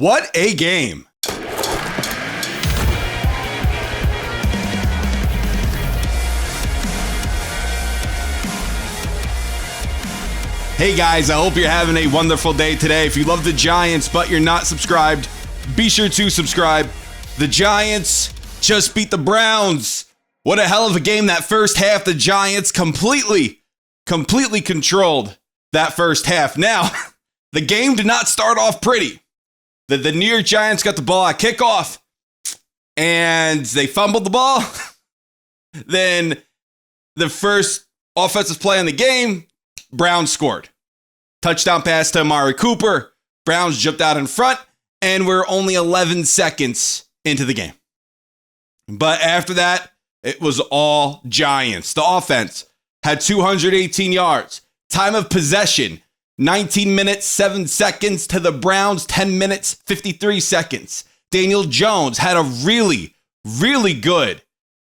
What a game. Hey guys, I hope you're having a wonderful day today. If you love the Giants but you're not subscribed, be sure to subscribe. The Giants just beat the Browns. What a hell of a game that first half. The Giants completely controlled that first half. Now, the game did not start off pretty. The New York Giants got the ball at kickoff, and they fumbled the ball. Then the first offensive play in the game, Browns scored. Touchdown pass to Amari Cooper. Browns jumped out in front, and we're only 11 seconds into the game. But after that, it was all Giants. The offense had 218 yards. Time of possession, 19 minutes, 7 seconds to the Browns, 10 minutes, 53 seconds. Daniel Jones had a really good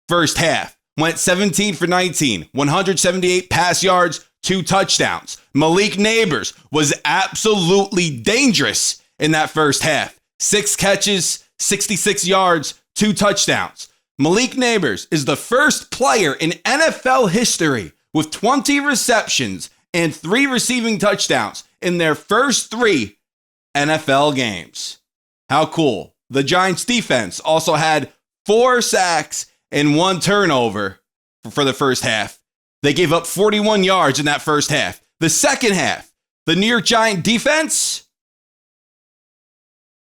first half. Went 17 for 19, 178 pass yards, 2 touchdowns. Malik Nabers was absolutely dangerous in that first half. 6 catches, 66 yards, 2 touchdowns. Malik Nabers is the first player in NFL history with 20 receptions and 3 receiving touchdowns in their first 3 NFL games. How cool. The Giants defense also had 4 sacks and 1 turnover for the first half. They gave up 41 yards in that first half. The second half, the New York Giant defense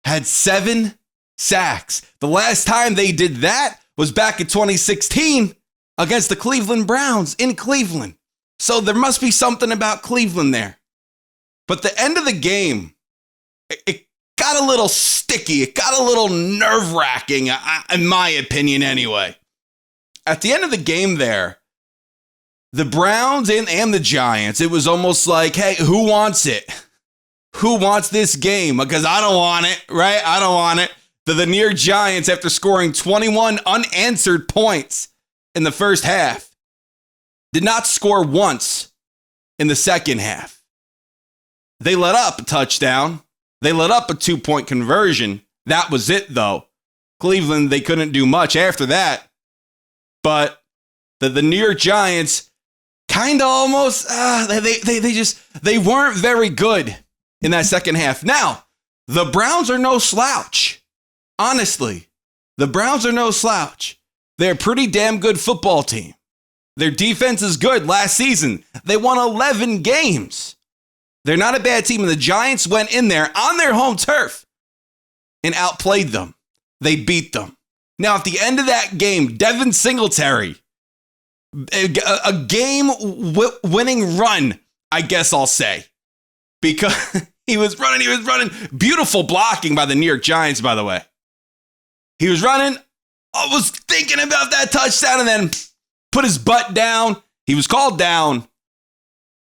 had 7 sacks. The last time they did that was back in 2016 against the Cleveland Browns in Cleveland. So there must be something about Cleveland there. But the end of the game, it got a little sticky. It got a little nerve-wracking, in my opinion anyway. At the end of the game there, the Browns and the Giants, it was almost like, hey, who wants it? Who wants this game? Because I don't want it, right? I don't want it. The New York Giants, after scoring 21 unanswered points in the first half, did not score once in the second half. They let up a touchdown. They let up a 2-point conversion. That was it, though. Cleveland, they couldn't do much after that. But the New York Giants kind of almost, they weren't very good in that second half. Now, the Browns are no slouch. Honestly, the Browns are no slouch. They're a pretty damn good football team. Their defense is good. Last season, they won 11 games. They're not a bad team, and the Giants went in there on their home turf and outplayed them. They beat them. Now, at the end of that game, Devin Singletary, a game-winning run, I guess I'll say, because he was running. Beautiful blocking by the New York Giants, by the way. He was running. I was thinking about that touchdown and then put his butt down. He was called down.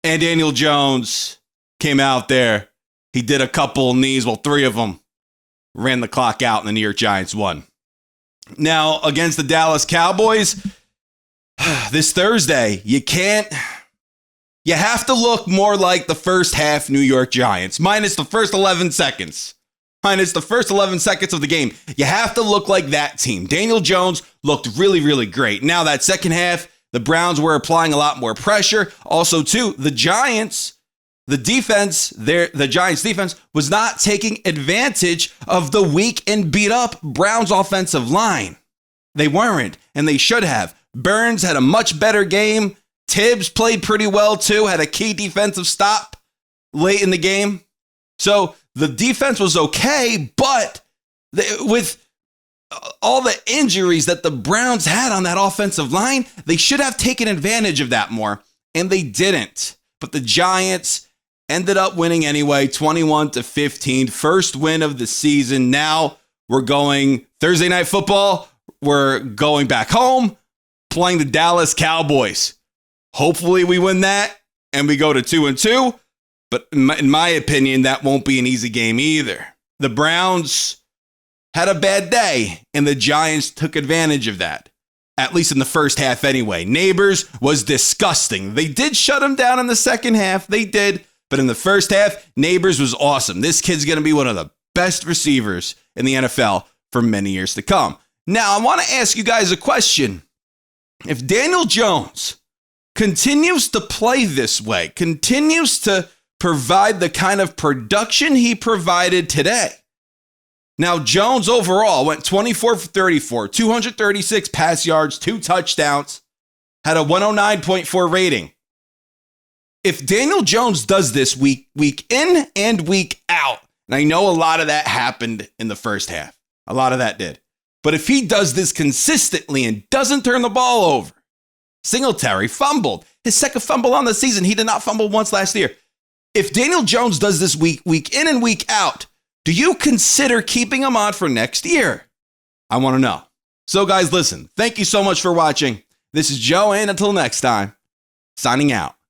And Daniel Jones came out there. He did a couple knees, well, 3 of them. Ran the clock out and the New York Giants won. Now, against the Dallas Cowboys, this Thursday, you have to look more like the first half New York Giants, minus the first 11 seconds. Minus the first 11 seconds of the game. You have to look like that team. Daniel Jones looked really great. Now, that second half, the Browns were applying a lot more pressure. Also, too, the Giants Giants defense was not taking advantage of the weak and beat up Browns offensive line. They weren't, and they should have. Burns had a much better game. Tibbs played pretty well too, had a key defensive stop late in the game. So the defense was okay, but with all the injuries that the Browns had on that offensive line, they should have taken advantage of that more, and they didn't. But the Giants ended up winning anyway, 21-15, first win of the season. Now we're going Thursday Night Football. We're going back home, playing the Dallas Cowboys. Hopefully we win that and we go to 2-2. But in my opinion, that won't be an easy game either. The Browns had a bad day, and the Giants took advantage of that, at least in the first half anyway. Nabers was disgusting. They did shut him down in the second half. They did. But in the first half, Nabers was awesome. This kid's going to be one of the best receivers in the NFL for many years to come. Now, I want to ask you guys a question. If Daniel Jones continues to play this way, continues to provide the kind of production he provided today. Now, Jones overall went 24 for 34, 236 pass yards, 2 touchdowns, had a 109.4 rating. If Daniel Jones does this week in and week out, and I know a lot of that happened in the first half, a lot of that did. But if he does this consistently and doesn't turn the ball over, Singletary fumbled. His second fumble on the season. He did not fumble once last year. If Daniel Jones does this week in and week out, do you consider keeping him on for next year? I want to know. So guys, listen, thank you so much for watching. This is Joe, and until next time, signing out.